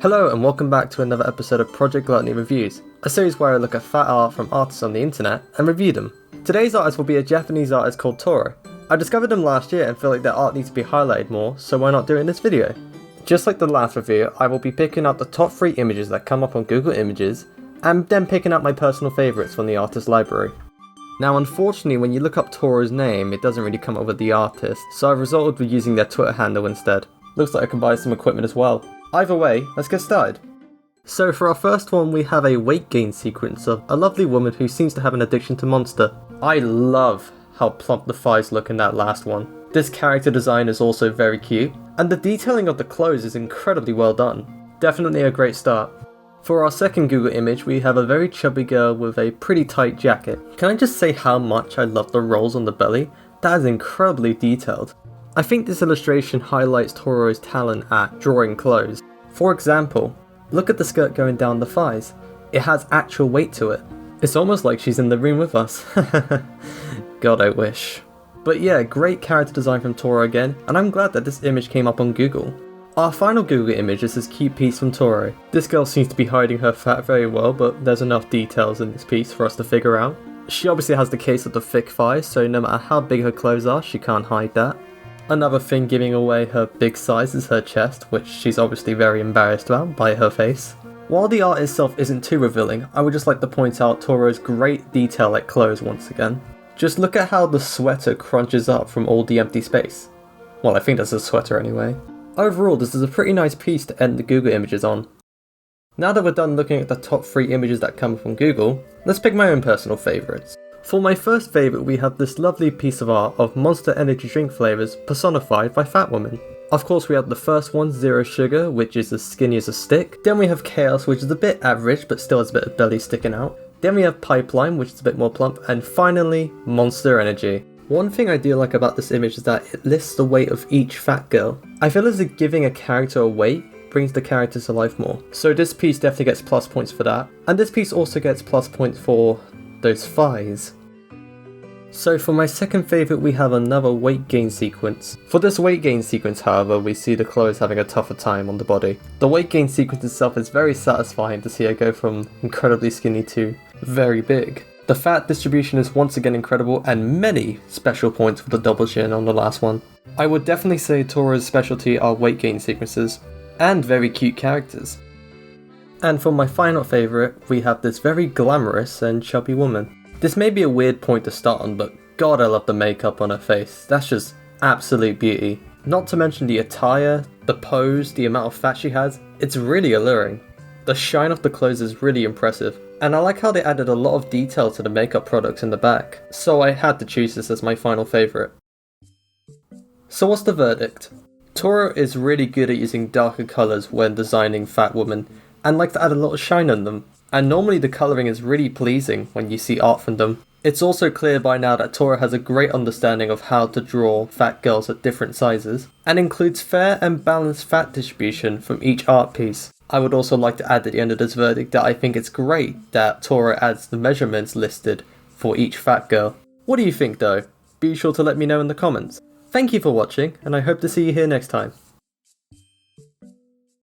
Hello and welcome back to another episode of Project Gluttony Reviews, a series where I look at fat art from artists on the internet and review them. Today's artist will be a Japanese artist called Toro. I discovered them last year and feel like their art needs to be highlighted more, so why not do it in this video? Just like the last review, I will be picking out the top 3 images that come up on Google Images, and then picking out my personal favourites from the artist library. Now unfortunately when you look up Toro's name, it doesn't really come up with the artist, so I've resorted with using their Twitter handle instead. Looks like I can buy some equipment as well. Either way, let's get started. So for our first one we have a weight gain sequence of a lovely woman who seems to have an addiction to Monster. I love how plump the thighs look in that last one. This character design is also very cute, and the detailing of the clothes is incredibly well done. Definitely a great start. For our second Google image we have a very chubby girl with a pretty tight jacket. Can I just say how much I love the rolls on the belly? That is incredibly detailed. I think this illustration highlights Toro's talent at drawing clothes. For example, look at the skirt going down the thighs. It has actual weight to it. It's almost like she's in the room with us. God, I wish. But yeah, great character design from Toro again, and I'm glad that this image came up on Google. Our final Google image is this cute piece from Toro. This girl seems to be hiding her fat very well, but there's enough details in this piece for us to figure out. She obviously has the case of the thick thighs, so no matter how big her clothes are, she can't hide that. Another thing giving away her big size is her chest, which she's obviously very embarrassed about by her face. While the art itself isn't too revealing, I would just like to point out Toro's great detail at clothes once again. Just look at how the sweater crunches up from all the empty space. Well, I think that's a sweater anyway. Overall, this is a pretty nice piece to end the Google images on. Now that we're done looking at the top 3 images that come from Google, let's pick my own personal favourites. For my first favourite we have this lovely piece of art of Monster energy drink flavours personified by fat women. Of course we have the first one, Zero Sugar, which is as skinny as a stick. Then we have Chaos, which is a bit average but still has a bit of belly sticking out. Then we have Pipeline, which is a bit more plump. And finally, Monster Energy. One thing I do like about this image is that it lists the weight of each fat girl. I feel as if giving a character a weight brings the character to life more. So this piece definitely gets plus points for that. And this piece also gets plus points for those thighs. So for my second favourite we have another weight gain sequence. For this weight gain sequence however, we see the clothes having a tougher time on the body. The weight gain sequence itself is very satisfying to see her go from incredibly skinny to very big. The fat distribution is once again incredible and many special points for the double chin on the last one. I would definitely say Toro's specialty are weight gain sequences, and very cute characters. And for my final favourite, we have this very glamorous and chubby woman. This may be a weird point to start on, but god I love the makeup on her face. That's just absolute beauty. Not to mention the attire, the pose, the amount of fat she has, it's really alluring. The shine of the clothes is really impressive, and I like how they added a lot of detail to the makeup products in the back, so I had to choose this as my final favourite. So what's the verdict? Toro is really good at using darker colours when designing fat women, and likes to add a lot of shine on them. And normally the colouring is really pleasing when you see art from them. It's also clear by now that Toro has a great understanding of how to draw fat girls at different sizes, and includes fair and balanced fat distribution from each art piece. I would also like to add at the end of this verdict that I think it's great that Toro adds the measurements listed for each fat girl. What do you think though? Be sure to let me know in the comments. Thank you for watching, and I hope to see you here next time.